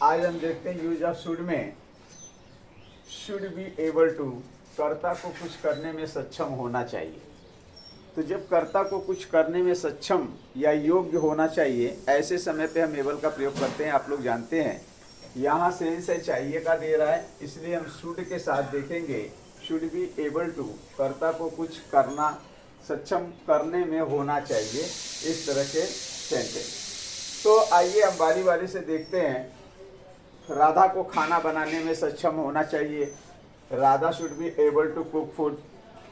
आज हम देखते हैं यूज ऑफ शुड में। शुड बी एबल टू, कर्ता को कुछ करने में सक्षम होना चाहिए। तो जब कर्ता को कुछ करने में सक्षम या योग्य होना चाहिए, ऐसे समय पे हम एबल का प्रयोग करते हैं। आप लोग जानते हैं यहाँ सेंस है चाहिए का दे रहा है, इसलिए हम शुड के साथ देखेंगे शुड बी एबल टू, कर्ता को कुछ करना सक्षम करने में होना चाहिए, इस तरह के सेंटेंस। तो आइए हम बारी बारी से देखते हैं। राधा को खाना बनाने में सक्षम होना चाहिए, Radha should be able to cook food.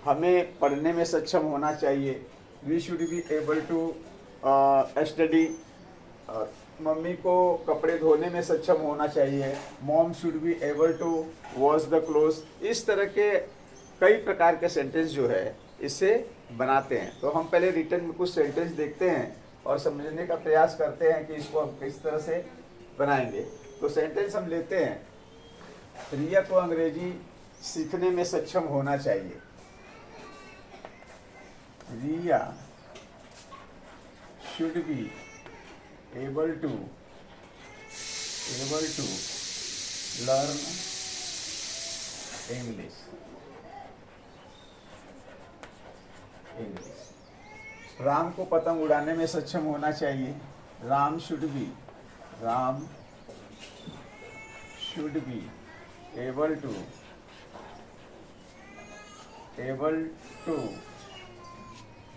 हमें पढ़ने में सक्षम होना चाहिए, we should be able to study. मम्मी को कपड़े धोने में सक्षम होना चाहिए, mom should be able to wash the cloth. इस तरह के कई प्रकार के सेंटेंस जो है इसे बनाते हैं। तो हम पहले रिटर्न में कुछ सेंटेंस देखते हैं और समझने का प्रयास करते हैं कि इसको हम किस तरह से बनाएंगे। तो सेंटेंस हम लेते हैं, रिया को अंग्रेजी सीखने में सक्षम होना चाहिए। Riya should be able to learn English. Ram को पतंग उड़ाने में सक्षम होना चाहिए, Ram should be able to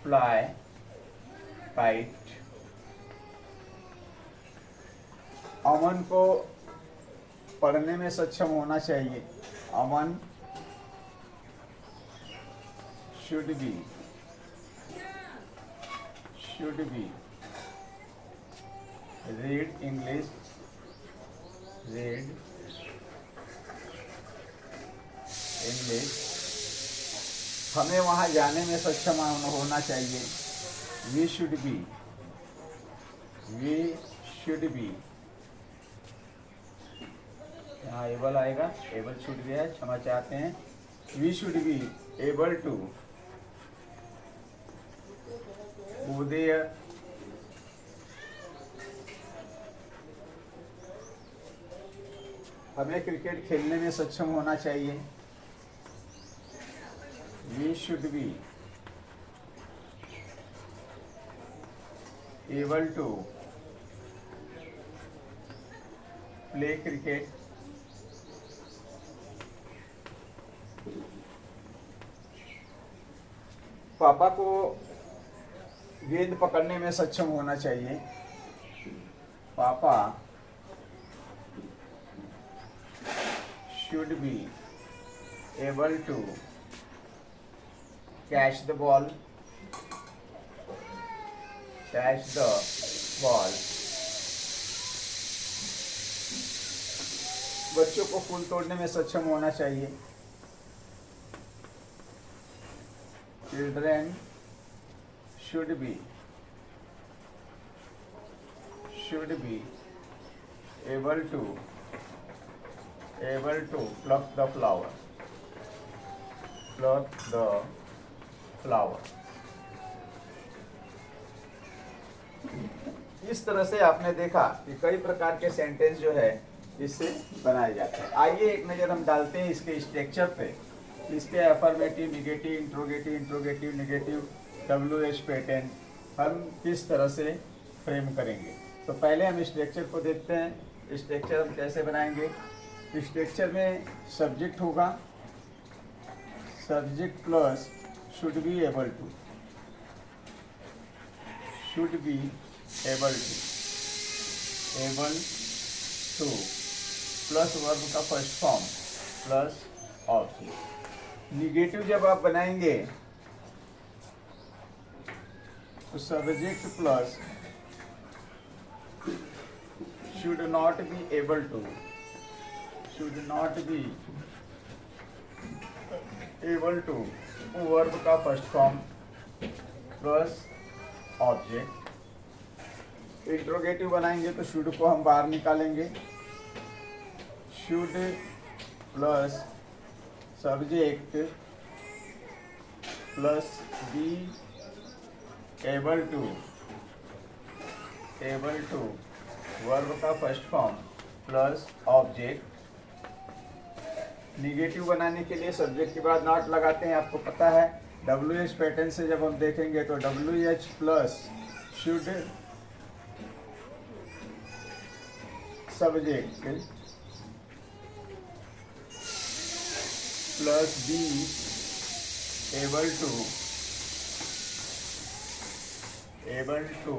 fly kite. Aman को पढ़ने में सक्षम होना चाहिए, Aman should be read English हमें वहाँ जाने में सक्षम होना चाहिए, वी शुड बी यहाँ एबल आएगा, एबल छूट गया है, क्षमा चाहते हैं। We should be able to उदय हमें क्रिकेट खेलने में सक्षम होना चाहिए, we should be able to play cricket. पापा को गेंद पकड़ने में सक्षम होना चाहिए, papa should be able to catch the ball. बच्चों को फूल तोड़ने में सक्षम होना चाहिए, children should be able to pluck the flower। इस तरह से आपने देखा कि कई प्रकार के सेंटेंस जो है इससे बनाए जाते हैं। आइए एक नज़र हम डालते हैं इसके स्ट्रक्चर पे। इसके affirmative, negative, interrogative, negative, WH pattern हम किस तरह से फ्रेम करेंगे। तो पहले हम स्ट्रक्चर को देखते हैं। स्ट्रक्चर हम कैसे बनाएंगे। स्ट्रक्चर में सब्जेक्ट होगा, subject plus should be able to plus verb का first form plus object. Negative जब आप बनाएंगे तो subject plus should not be able to verb का first form plus object. Interrogative बनाएंगे तो शुड को हम बाहर निकालेंगे, should plus subject plus be able to verb का first form plus object. Negative बनाने के लिए सब्जेक्ट के बाद नॉट लगाते हैं, आपको पता है। WH पैटर्न से जब हम देखेंगे तो WH plus should subject plus be able to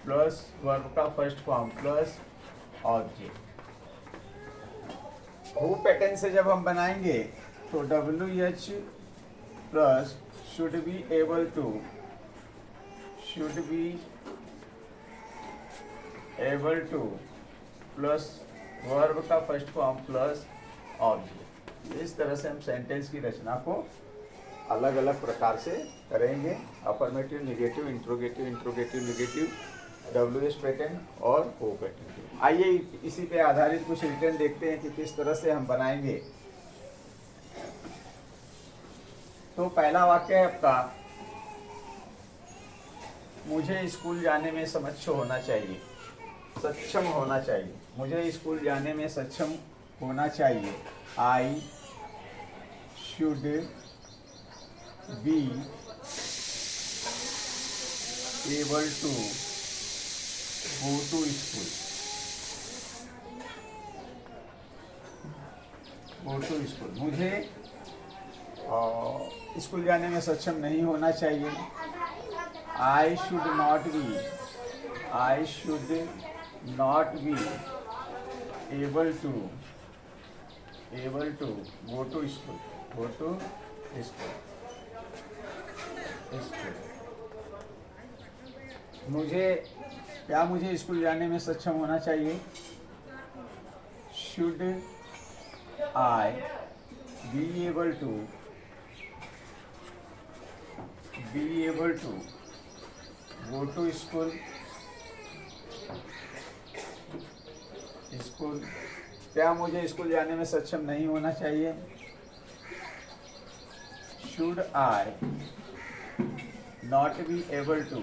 plus verb का first form plus object. Who pattern से जब हम बनाएंगे तो WH plus should be able to plus verb का फर्स्ट फॉर्म प्लस ऑब्जेक्ट। इस तरह से हम सेंटेंस की रचना को अलग अलग प्रकार से करेंगे। Affirmative, negative, interrogative, negative, WH pattern और O पैटर्न। आइए इसी पे आधारित कुछ रिटर्न देखते हैं कि किस तरह से हम बनाएंगे। तो पहला वाक्य है आपका, मुझे स्कूल जाने में सक्षम होना चाहिए। मुझे स्कूल जाने में सक्षम होना चाहिए। I should be able to go to school. मुझे स्कूल जाने में सक्षम नहीं होना चाहिए। I should not be able to go to school. मुझे स्कूल जाने में सक्षम होना चाहिए। Should I be able to go to school. क्या मुझे स्कूल जाने में सक्षम नहीं होना चाहिए। Should I not be able to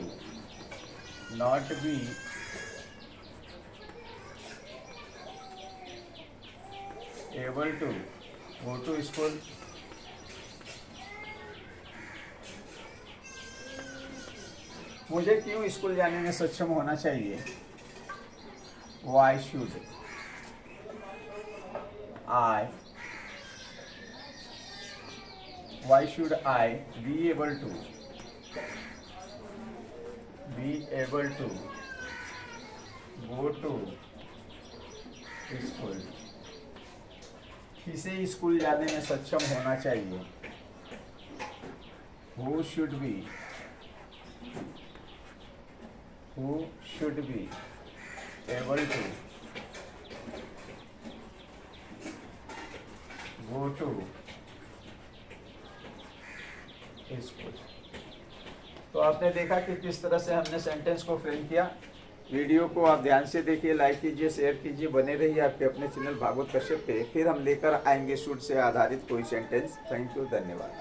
go to school. मुझे क्यों स्कूल जाने में सक्षम होना चाहिए। Why should I be able to go to school. किसे स्कूल जाने में सक्षम होना चाहिए। Who should be able to go to school. तो आपने देखा कि किस तरह से हमने सेंटेंस को फ्रेम किया। वीडियो को आप ध्यान से देखिए, लाइक कीजिए, शेयर कीजिए, बने रहिए आपके अपने चैनल भागवत कश्यप पे। फिर हम लेकर आएंगे शुड से आधारित कोई सेंटेंस। थैंक यू, धन्यवाद।